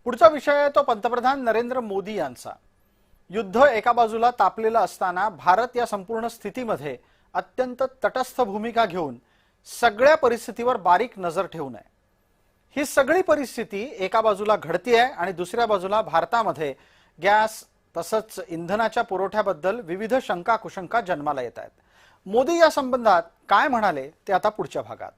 पुढचा विषय आहे तो पंतप्रधान नरेंद्र मोदी यांचा। युद्ध एका बाजूला तापलेलं असताना भारत या संपूर्ण स्थितीमध्ये अत्यंत तटस्थ भूमिका घेऊन सगळ्या परिस्थितीवर बारीक नजर ठेवून आहे। ही सगळी परिस्थिती एका बाजूला घडतीये आणि दुसऱ्या बाजूला भारतामध्ये गॅस तसंच इंधनाच्या पुरवठ्याबद्दल विविध शंका कुशंका जन्माला येत आहेत। मोदी या संबंधात काय म्हणाले ते आता पुढच्या भागात।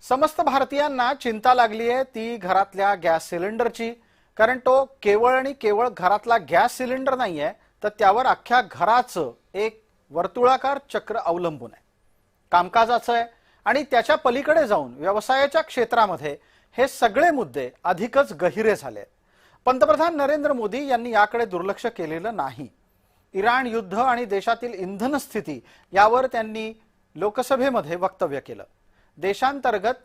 समस्त भारतीयांना चिंता लागली आहे ती घरातल्या गॅस सिलेंडरची, कारण तो केवळ आणि केवळ घरातला गॅस सिलेंडर नाहीये तर त्यावर अख्ख्या घराचं एक वर्तुळाकार चक्र अवलंबून आहे। कामकाजाचं आहे आणि त्याच्या पलीकडे जाऊन व्यवसायाच्या क्षेत्रामध्ये हे सगळे मुद्दे अधिकच गहिरे झाले आहेत। पंतप्रधान नरेंद्र मोदी यांनी याकडे दुर्लक्ष केलेलं नाही। इराण युद्ध आणि देशातील इंधन स्थिती यावर त्यांनी लोकसभेमध्ये वक्तव्य केलं। देशांतर्गत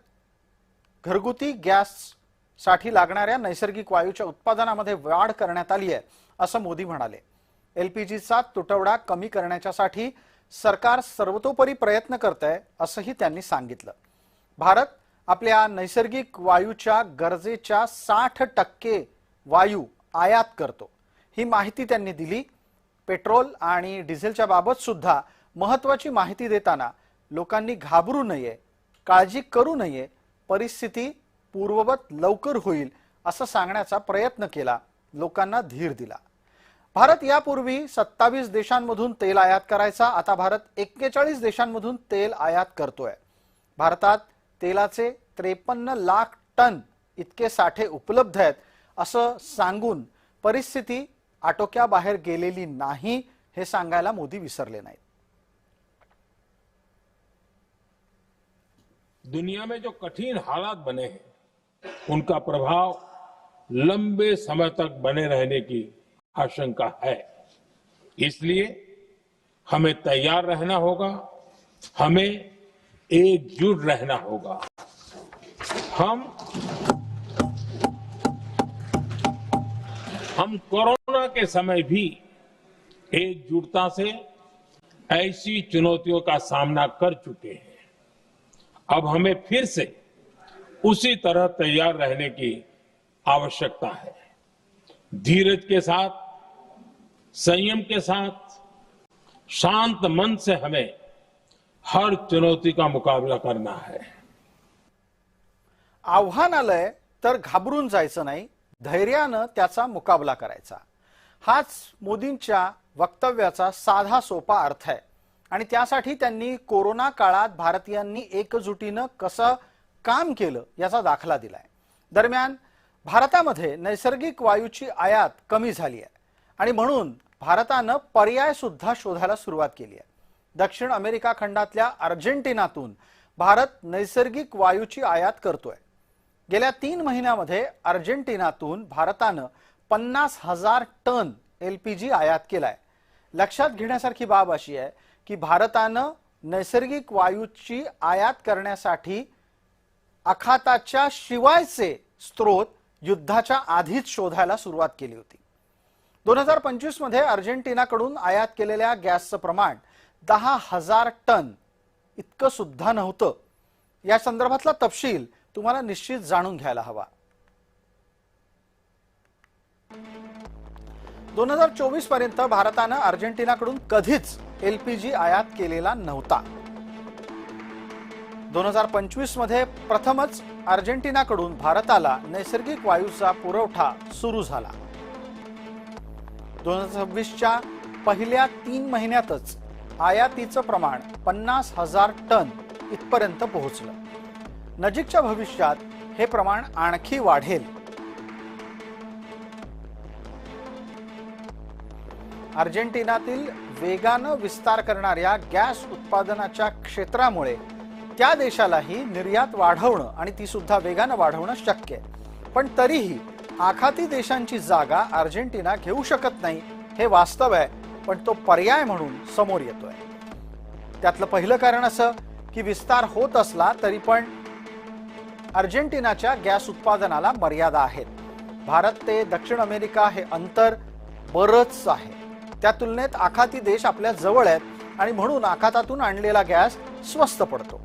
घरगुती गॅससाठी लागणाऱ्या नैसर्गिक वायूच्या उत्पादनामध्ये वाढ करण्यात आली आहे असं मोदी म्हणाले। एलपीजीचा तुटवडा कमी करण्यासाठी सरकार सर्वतोपरी प्रयत्न करत आहे असंही त्यांनी सांगितलं। भारत आपल्या नैसर्गिक वायूच्या गरजेच्या 60% वायू आयात करतो, ही माहिती त्यांनी दिली। पेट्रोल आणि डिझेलच्या बाबत सुद्धा महत्त्वाची माहिती देताना लोकांनी घाबरू नये, काळजी करू नये, परिस्थिती पूर्ववत लवकर होईल असं सांगण्याचा प्रयत्न केला, लोकांना धीर दिला। भारत यापूर्वी 27 देशांमधून तेल आयात करायचा, आता भारत 41 देशांमधून तेल आयात करतोय। भारतात तेलाचे 53 लाख टन इतके साठे उपलब्ध आहेत असं सांगून परिस्थिती आटोक्याबाहेर गेलेली नाही हे सांगायला मोदी विसरले नाहीत। दुनिया में जो कठिन हालात बने हैं उनका प्रभाव लंबे समय तक बने रहने की आशंका है। इसलिए हमें तैयार रहना होगा, हमें एकजुट रहना होगा। हम कोरोना के समय भी एकजुटता से ऐसी चुनौतियों का सामना कर चुके हैं। अब हमें फिर से उसी तरह तैयार रहने की आवश्यकता है। धीरज के साथ, संयम के साथ, शांत मन से हमें हर चुनौती का मुकाबला करना है। आव्हान आलंय तर घाबरून जायचं नाही, धैर्यानं त्याचा मुकाबला करायचा। हाच मोदींच्या वक्तव्याचा साधा सोपा अर्थ आहे आणि त्यासाठी त्यांनी कोरोना काळात भारतीयांनी एकजुटीनं कसं काम केलं याचा दाखला दिलाय। दरम्यान भारतामध्ये नैसर्गिक वायूची आयात कमी झाली आहे आणि म्हणून भारतानं पर्याय सुद्धा शोधायला सुरुवात केली आहे। दक्षिण अमेरिका खंडातल्या अर्जेंटिनातून भारत नैसर्गिक वायूची आयात करतोय। गेल्या 3 महिन्यामध्ये अर्जेंटिनातून भारतानं 50,000 टन एलपीजी आयात केलाय। लक्षात घेण्यासारखी बाब अशी आहे की भारतानं नैसर्गिक वायूची आयात करण्यासाठी आखाताच्या शिवायचे स्रोत युद्धाच्या आधीच शोधायला सुरुवात केली होती। 2025 मध्ये अर्जेंटिनाकडून आयात केलेल्या गॅसचं प्रमाण 10,000 टन इतकं सुद्धा नव्हतं। या संदर्भातला तपशील तुम्हाला निश्चित जाणून घ्यायला हवा। 2024 पर्यंत भारतानं अर्जेंटिनाकडून कधीच एलपीजी आयात केलेला नव्हता। 2025 मध्ये प्रथमच अर्जेंटिनाकडून भारताला नैसर्गिक वायूचा पुरवठा सुरू झाला। 2026च्या पहिल्या 3 महिन्यातच आयातीचं प्रमाण 50,000 टन इथपर्यंत पोहोचलं। नजीकच्या भविष्यात हे प्रमाण आणखी वाढेल। अर्जेंटिनातील वेगानं विस्तार करणाऱ्या गॅस उत्पादनाच्या क्षेत्रामुळे त्या देशालाही निर्यात वाढवणं आणि ती सुद्धा वेगानं वाढवणं शक्य आहे। पण तरीही आखाती देशांची जागा अर्जेंटिना घेऊ शकत नाही हे वास्तव आहे, पण तो पर्याय म्हणून समोर येतोय। त्यातलं पहिलं कारण असं की विस्तार होत असला तरी पण अर्जेंटिनाच्या गॅस उत्पादनाला मर्यादा आहेत। भारत ते दक्षिण अमेरिका हे अंतर बरंच आहे. त्या तुलनेत आखाती देश आपल्या जवळ आहेत आणि म्हणून आखातातून आणलेला गॅस स्वस्त पडतो.